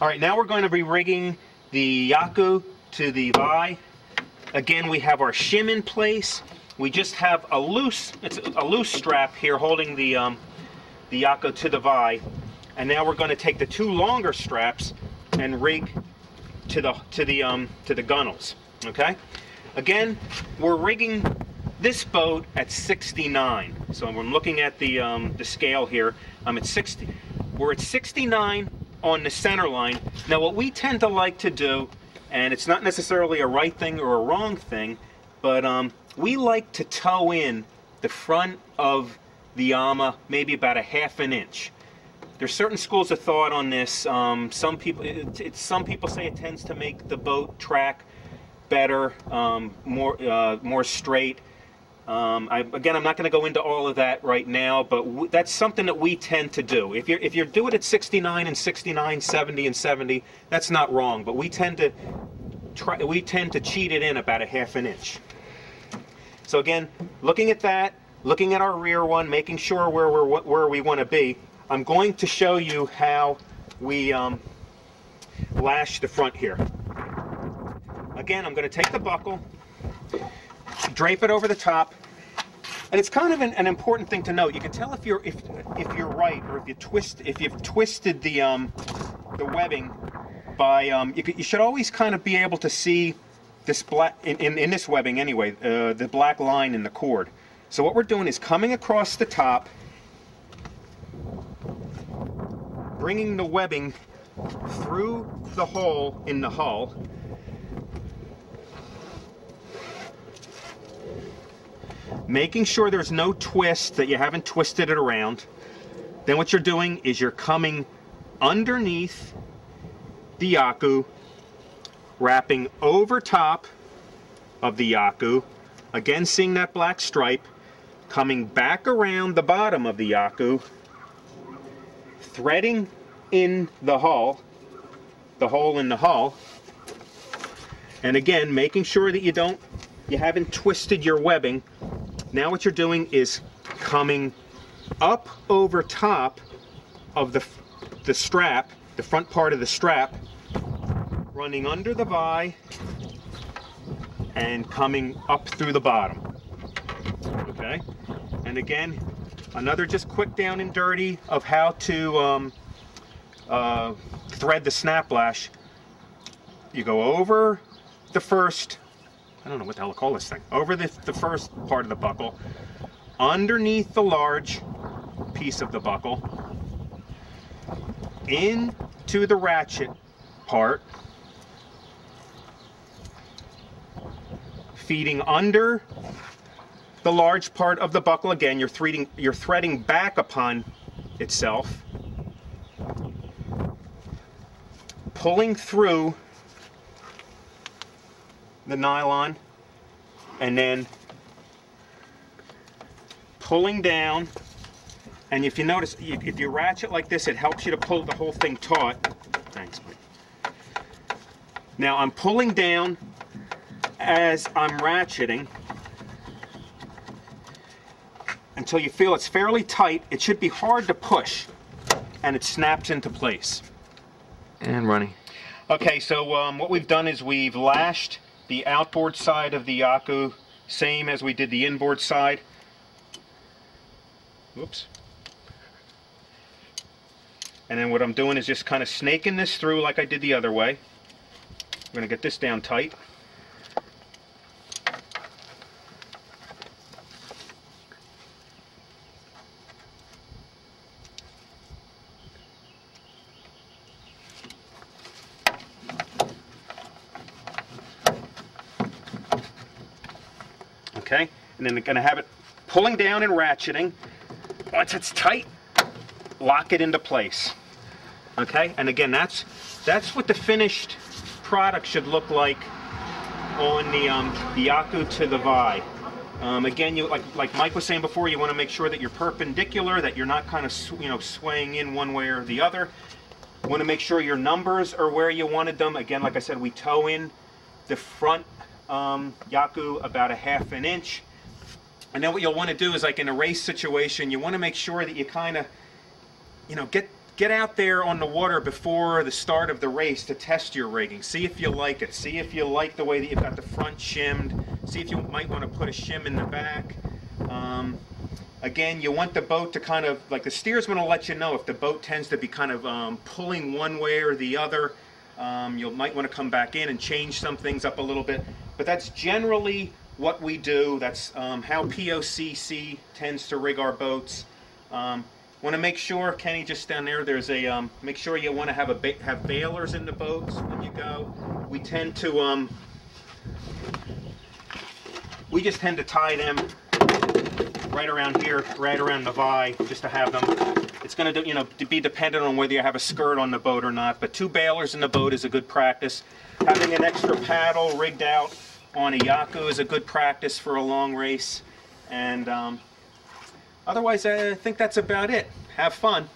All right, now we're going to be rigging the Yaku to the Vi. Again, we have our shim in place. We just have a loose strap here holding the Yaku to the Vi. And now we're going to take the two longer straps and rig to the gunnels. Okay. Again, we're rigging this boat at 69. So I'm looking at the scale here. I'm at 60. We're at 69 on the center line. Now, what we tend to like to do, and it's not necessarily a right thing or a wrong thing, but we like to tow in the front of the Yama maybe about a ½ inch. There's certain schools of thought on this. Some people say it tends to make the boat track better, more straight. Again, I'm not going to go into all of that right now, but that's something that we tend to do. If you do it at 69 and 69, 70 and 70, that's not wrong. But we tend to cheat it in about a ½ inch. So again, looking at that, looking at our rear one, making sure where we want to be. I'm going to show you how we lash the front here. Again, I'm going to take the buckle, drape it over the top, and it's kind of an important thing to note. You can tell if you're right, or if you've twisted the webbing by you should always kind of be able to see this black in this webbing anyway, the black line in the cord. So what we're doing is coming across the top, bringing the webbing through the hole in the hull, making sure there's no twist, that you haven't twisted it around. Then what you're doing is you're coming underneath the Yaku, wrapping over top of the Yaku, again seeing that black stripe, coming back around the bottom of the Yaku, threading in the hole in the hull, and again making sure that you haven't twisted your webbing. Now what you're doing is coming up over top of the strap, the front part of the strap, running under the Vi and coming up through the bottom. Okay, and again, another just quick down and dirty of how to thread the snap lash. You go over the first, I don't know what the hell to call this thing, over the first part of the buckle, underneath the large piece of the buckle, into the ratchet part, feeding under the large part of the buckle. Again, you're threading back upon itself, pulling through the nylon, and then pulling down. And if you notice, if you ratchet like this, it helps you to pull the whole thing taut. Thanks, Mike. Now I'm pulling down as I'm ratcheting until you feel it's fairly tight. It should be hard to push, and it snaps into place. And running. Okay, so what we've done is we've lashed the outboard side of the Yaku, same as we did the inboard side. Whoops. And then what I'm doing is just kind of snaking this through like I did the other way. I'm going to get this down tight. Okay, and then I'm going to have it pulling down and ratcheting. Once it's tight, lock it into place. Okay, and again, that's what the finished product should look like on the Yaku to the Vi. Again, like Mike was saying before, you want to make sure that you're perpendicular, that you're not kind of swaying in one way or the other. You want to make sure your numbers are where you wanted them. Again, like I said, we tow in the front Yaku about a ½ inch. And then what you'll want to do is, like in a race situation, you want to make sure that you kind of, get get out there on the water before the start of the race to test your rigging. See if you like it. See if you like the way that you've got the front shimmed. See if you might want to put a shim in the back. Again, you want the boat to kind of, like the steersman will let you know if the boat tends to be kind of pulling one way or the other. You might want to come back in and change some things up a little bit. But that's generally what we do. That's how POCC tends to rig our boats. Want to make sure, Kenny, just down there, there's a, make sure you want to have have bailers in the boats when you go. We tend to, we just tend to tie them right around here, right around the vie, just to have them. It's going to, you know, be dependent on whether you have a skirt on the boat or not, but 2 bailers in the boat is a good practice. Having an extra paddle rigged out on a Yaku is a good practice for a long race. And otherwise, I think that's about it. Have fun.